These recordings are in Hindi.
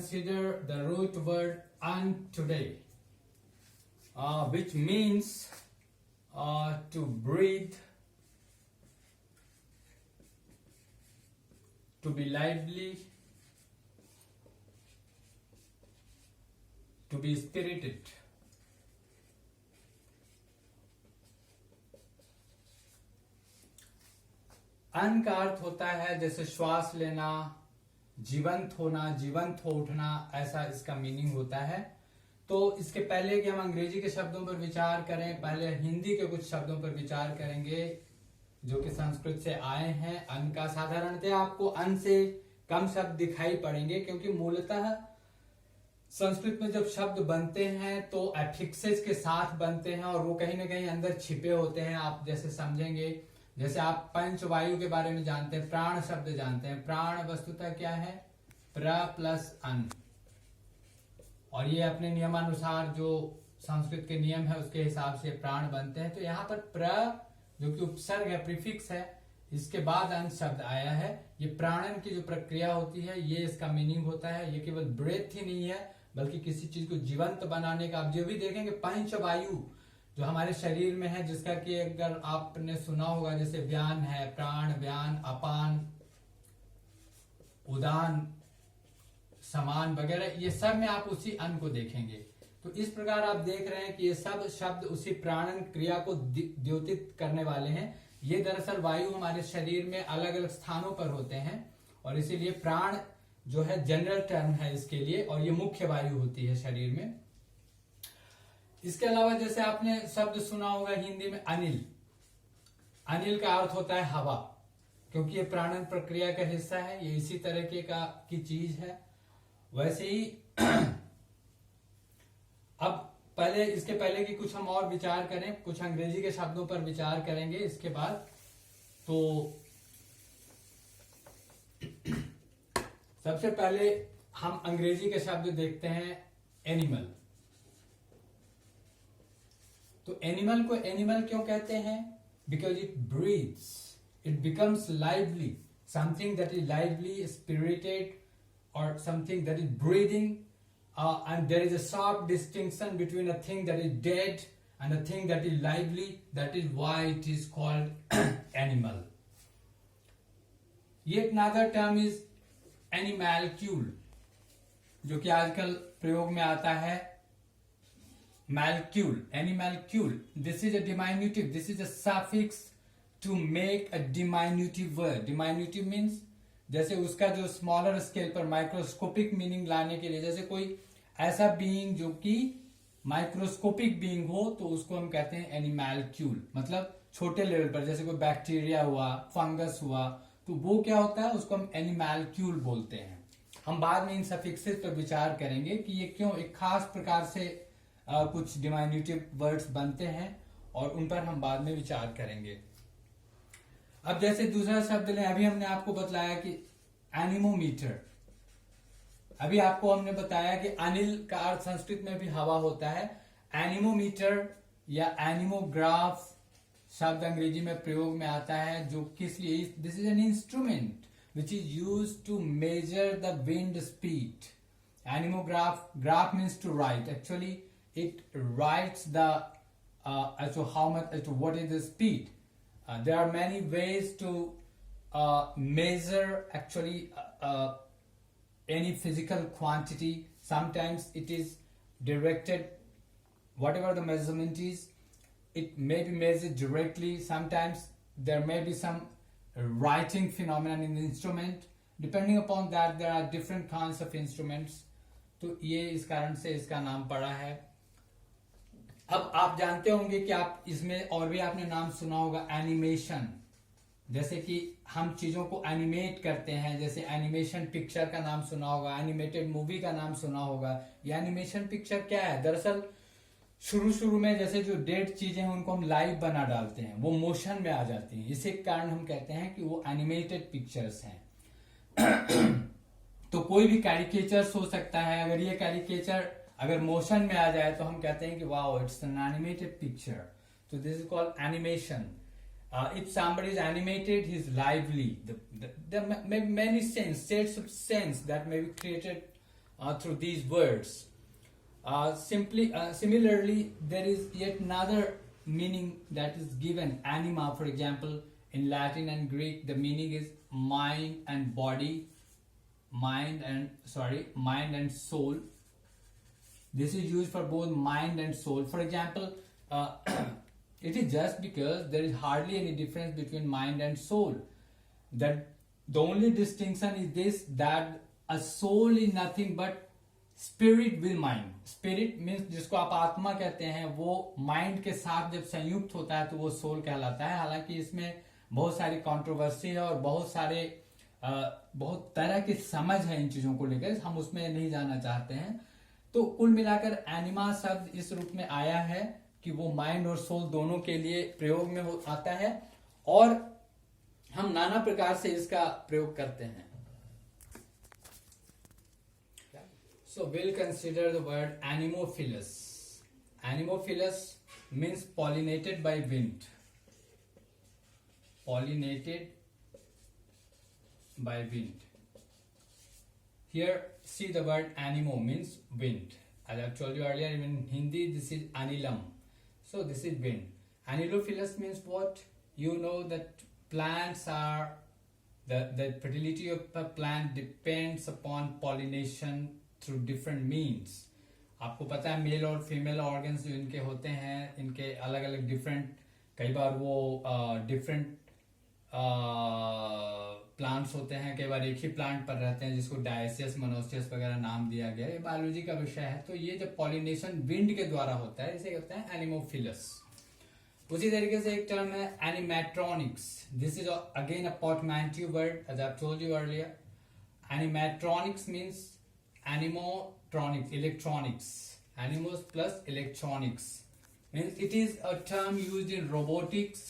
consider the root word "an" today, which means to breathe, to be lively, to be spirited. अन का अर्थ होता है जैसे श्वास लेना, जीवंत होना, जीवंत हो उठना, ऐसा इसका मीनिंग होता है। तो इसके पहले कि हम अंग्रेजी के शब्दों पर विचार करें, पहले हिंदी के कुछ शब्दों पर विचार करेंगे जो कि संस्कृत से आए हैं। अन का साधारणतः आपको अन से कम शब्द दिखाई पड़ेंगे, क्योंकि मूलतः संस्कृत में जब शब्द बनते हैं तो एफिक्सेस के साथ बनते हैं और वो कहीं ना कहीं अंदर छिपे होते हैं। आप जैसे समझेंगे, जैसे आप पंचवायु के बारे में जानते हैं, प्राण शब्द जानते हैं। प्राण वस्तुतः क्या है? प्र प्लस अन, और ये अपने नियमानुसार जो संस्कृत के नियम है उसके हिसाब से प्राण बनते हैं। तो यहाँ पर प्र जो कि उपसर्ग है, प्रीफिक्स है, इसके बाद अन शब्द आया है। ये प्राणन की जो प्रक्रिया होती है ये इसका मीनिंग होता है। ये केवल ब्रेथ ही नहीं है बल्कि किसी चीज को जीवंत बनाने का। आप जो भी देखेंगे पंचवायु जो हमारे शरीर में है, जिसका कि अगर आपने सुना होगा जैसे व्यान है, प्राण, व्यान, अपान, उदान, समान वगैरह, ये सब में आप उसी अन्न को देखेंगे। तो इस प्रकार आप देख रहे हैं कि ये सब शब्द उसी प्राणन क्रिया को द्योतित करने वाले हैं। ये दरअसल वायु हमारे शरीर में अलग अलग स्थानों पर होते हैं और इसीलिए प्राण जो है जनरल टर्म है इसके लिए, और ये मुख्य वायु होती है शरीर में। इसके अलावा जैसे आपने शब्द सुना होगा हिंदी में अनिल। अनिल का अर्थ होता है हवा, क्योंकि ये प्राणन प्रक्रिया का हिस्सा है, ये इसी तरह की चीज है। वैसे ही अब इसके पहले कि कुछ हम और विचार करें, कुछ अंग्रेजी के शब्दों पर विचार करेंगे इसके बाद। तो सबसे पहले हम अंग्रेजी के शब्द देखते हैं, एनिमल। तो एनिमल को एनिमल क्यों कहते हैं? Because it breathes, it becomes lively, something that is lively, spirited, or something that is breathing, and there is a sharp distinction between a thing that is dead and a thing that is lively. That is why it is called animal. Yet another term is animalcule, जो कि आजकल प्रयोग में आता है, malcule, animalcule. This is a diminutive, this is a suffix to make a diminutive word. Diminutive means जैसे उसका जो स्मॉलर स्केल पर माइक्रोस्कोपिक मीनिंग लाने के लिए, जैसे कोई ऐसा बीइंग जो कि माइक्रोस्कोपिक बीइंग हो तो उसको हम कहते हैं एनिमैल्क्यूल, मतलब छोटे लेवल पर। जैसे कोई बैक्टीरिया हुआ, फंगस हुआ, तो वो क्या होता है, उसको हम एनिमैल्क्यूल बोलते हैं। हम बाद में इन सफिक्सेस पर विचार करेंगे कि ये क्यों एक खास प्रकार से कुछ डिमाइन्यूटिव वर्ड्स बनते हैं, और उन पर हम बाद में विचार करेंगे। अब जैसे दूसरा शब्द लें, अभी हमने आपको बतलाया कि एनिमोमीटर। अभी आपको हमने बताया कि अनिल का अर्थ संस्कृत में भी हवा होता है। एनिमोमीटर या एनिमोग्राफ शब्द अंग्रेजी में प्रयोग में आता है, जो किस लिए? This is an instrument which is use to measure the wind speed. Anemograph, graph means to write, actually it writes the as to how much, as to what is the speed. There are many ways to measure actually any physical quantity. Sometimes it is directed, whatever the measurement is, it may be measured directly. Sometimes there may be some writing phenomenon in the instrument. Depending upon that, there are different kinds of instruments. तो ये इस कारण से इसका नाम पड़ा है। अब आप जानते होंगे कि आप इसमें और भी आपने नाम सुना होगा, एनिमेशन। जैसे कि हम चीजों को एनिमेट करते हैं, जैसे एनिमेशन पिक्चर का नाम सुना होगा, एनिमेटेड मूवी का नाम सुना होगा। ये एनिमेशन पिक्चर क्या है? दरअसल शुरू में जैसे जो डेड चीजें हैं उनको हम लाइव बना डालते हैं, वो मोशन में आ जाती हैं। इसी कारण हम कहते हैं कि वो एनिमेटेड पिक्चर्स हैं। तो कोई भी कैरिकेचर्स हो सकता है। अगर ये कैरिकेचर अगर मोशन में आ जाए तो हम कहते हैं कि wow, it's an animated picture. तो this is called animation. If somebody is animated, he is lively. There may be many sense, sets of sense that may be created through these words. Similarly, there is yet another meaning that is given. Anima, for example, in Latin and Greek, the meaning is mind and body, mind and soul. This is used for both mind and soul. For example, it is just because there is hardly any difference between mind and soul, that the only distinction is this, that a soul is nothing but spirit with mind. Spirit means जिसको आप आत्मा कहते हैं, वो माइंड के साथ जब संयुक्त होता है तो वो सोल कहलाता है. हालांकि इसमें बहुत सारी कंट्रोवर्सी है और बहुत तरह की समझ है इन चीजों को लेकर, हम उसमें नहीं जाना चाहते हैं. तो कुल मिलाकर एनिमा शब्द इस रूप में आया है कि वो माइंड और सोल दोनों के लिए प्रयोग में आता है, और हम नाना प्रकार से इसका प्रयोग करते हैं. So we'll consider the word animophilous. Animophilous means pollinated by wind. Pollinated by wind. Here, see the word animo means wind. As I've told you earlier, in Hindi, this is anilam. So this is wind. Animophilous means what? You know that plants are, the fertility of a plant depends upon pollination through different means. आपको पता है मेल और फीमेल ऑर्गन्स जो इनके होते हैं, इनके अलग अलग डिफरेंट, कई बार वो डिफरेंट प्लांट्स होते हैं, कई बार एक ही प्लांट पर रहते हैं जिसको डायसियस मोनोसियस वगैरह नाम दिया गया है. ये बायोलॉजी का विषय है. तो ये जब पॉलिनेशन विंड के द्वारा होता है, इसे कहते हैं एनिमोफिलस. उसी तरीके से एक टर्म है animatronics. This is again a portmanteau word, as I told you earlier. Animatronics means animatronics, electronics. Animos plus electronics means it is a term used in robotics.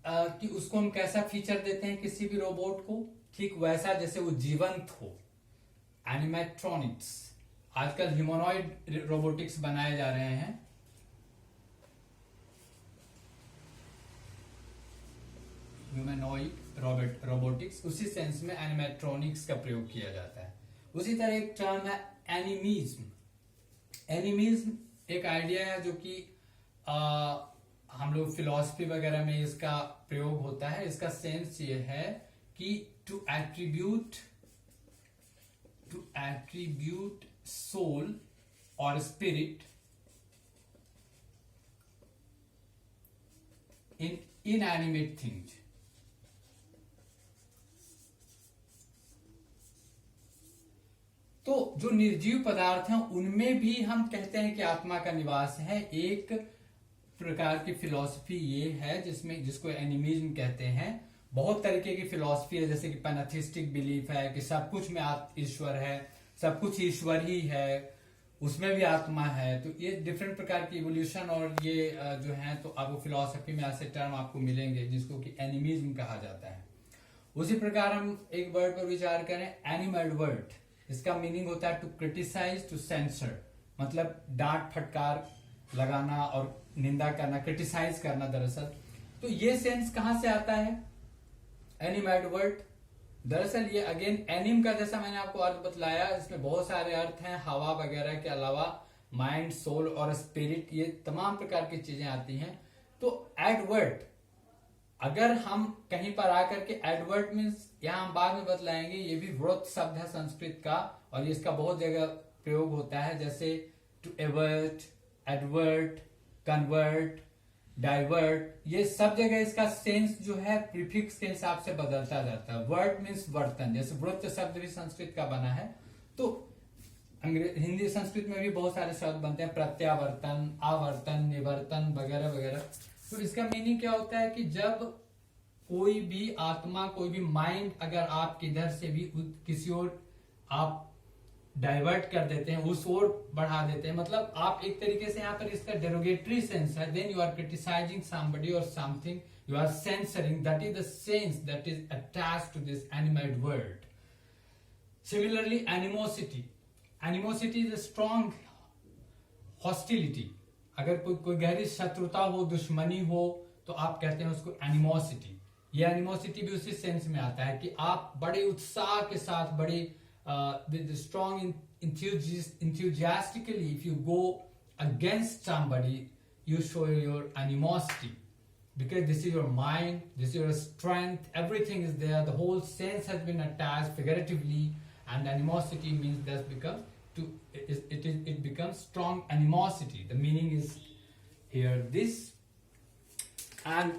कि उसको हम कैसा फीचर देते हैं किसी भी रोबोट को, ठीक वैसा जैसे वो जीवंत हो. एनिमेट्रॉनिक्स. आजकल ह्यूमनॉइड रोबोटिक्स बनाए जा रहे हैं. ह्यूमनॉइड रोबोटिक्स, उसी सेंस में एनिमेट्रॉनिक्स का प्रयोग किया जाता है. उसी तरह एक टर्म है एनिमिज्म. एनिमिज्म एक आइडिया है जो कि हम लोग फिलॉसफी वगैरह में इसका प्रयोग होता है. इसका सेंस ये है कि टू एट्रीब्यूट सोल और स्पिरिट इन इनएनिमेट थिंग्स. तो जो निर्जीव पदार्थ हैं उनमें भी हम कहते हैं कि आत्मा का निवास है. एक प्रकार की फिलॉसफी ये है जिसको एनिमिज्म कहते हैं. बहुत तरीके की फिलॉसफी है, जैसे कि पैनाथिस्टिक बिलीफ है कि सब कुछ में ईश्वर है, सब कुछ ईश्वर ही है, उसमें भी आत्मा है. तो ये डिफरेंट प्रकार की इवोल्यूशन और ये जो है, तो आपको फिलॉसफी में ऐसे टर्म आपको मिलेंगे जिसको कि एनिमिज्म कहा जाता है. उसी प्रकार हम एक वर्ड पर विचार करें, एनिमेडवर्ट. इसका मीनिंग होता है टू क्रिटिसाइज, टू सेंसर, मतलब डांट फटकार लगाना और निंदा करना, क्रिटिसाइज करना दरअसल. तो ये सेंस कहां से आता है एनिमेडवर्ट? दरअसल ये अगेन एनिम का, जैसा मैंने आपको अर्थ बतलाया, इसमें बहुत सारे अर्थ हैं. हवा वगैरह के अलावा माइंड, सोल और स्पिरिट, ये तमाम प्रकार की चीजें आती हैं. तो एडवर्ट, अगर हम कहीं पर आकर के एडवर्ट मीन्स, यहां हम बाद में बतलाएंगे, ये भी व्रत शब्द है संस्कृत का और इसका बहुत जगह प्रयोग होता है, जैसे to avert, advert, convert, divert. ये सब जगह इसका सेंस जो है प्रीफिक्स के हिसाब से बदलता जाता है. वर्ट मीन्स वर्तन, जैसे वृत्त शब्द भी संस्कृत का बना है. तो हिंदी संस्कृत में भी बहुत सारे शब्द बनते हैं, प्रत्यावर्तन, आवर्तन, निवर्तन वगैरह वगैरह. तो इसका मीनिंग क्या होता है कि जब कोई भी आत्मा, कोई भी माइंड अगर आप किधर से भी किसी और आप डाइवर्ट कर देते हैं, उस ओर बढ़ा देते हैं, मतलब आप एक तरीके से यहाँ पर इसका डेरोगेटरी सेंस है, then you are criticising somebody और something, you are censoring, that is the sense that is attached to this animadvert word. Similarly animosity. Animosity is a strong hostility. अगर कोई गहरी शत्रुता हो, दुश्मनी हो, तो आप कहते हैं उसको एनिमोसिटी. ये एनिमोसिटी भी उसी सेंस में आता है कि आप बड़े उत्साह के साथ, बड़े strong enthusiastically, if you go against somebody, you show your animosity, because this is your mind, this is your strength, everything is there, the whole sense has been attached figuratively, and animosity means that it becomes strong animosity. The meaning is here this. And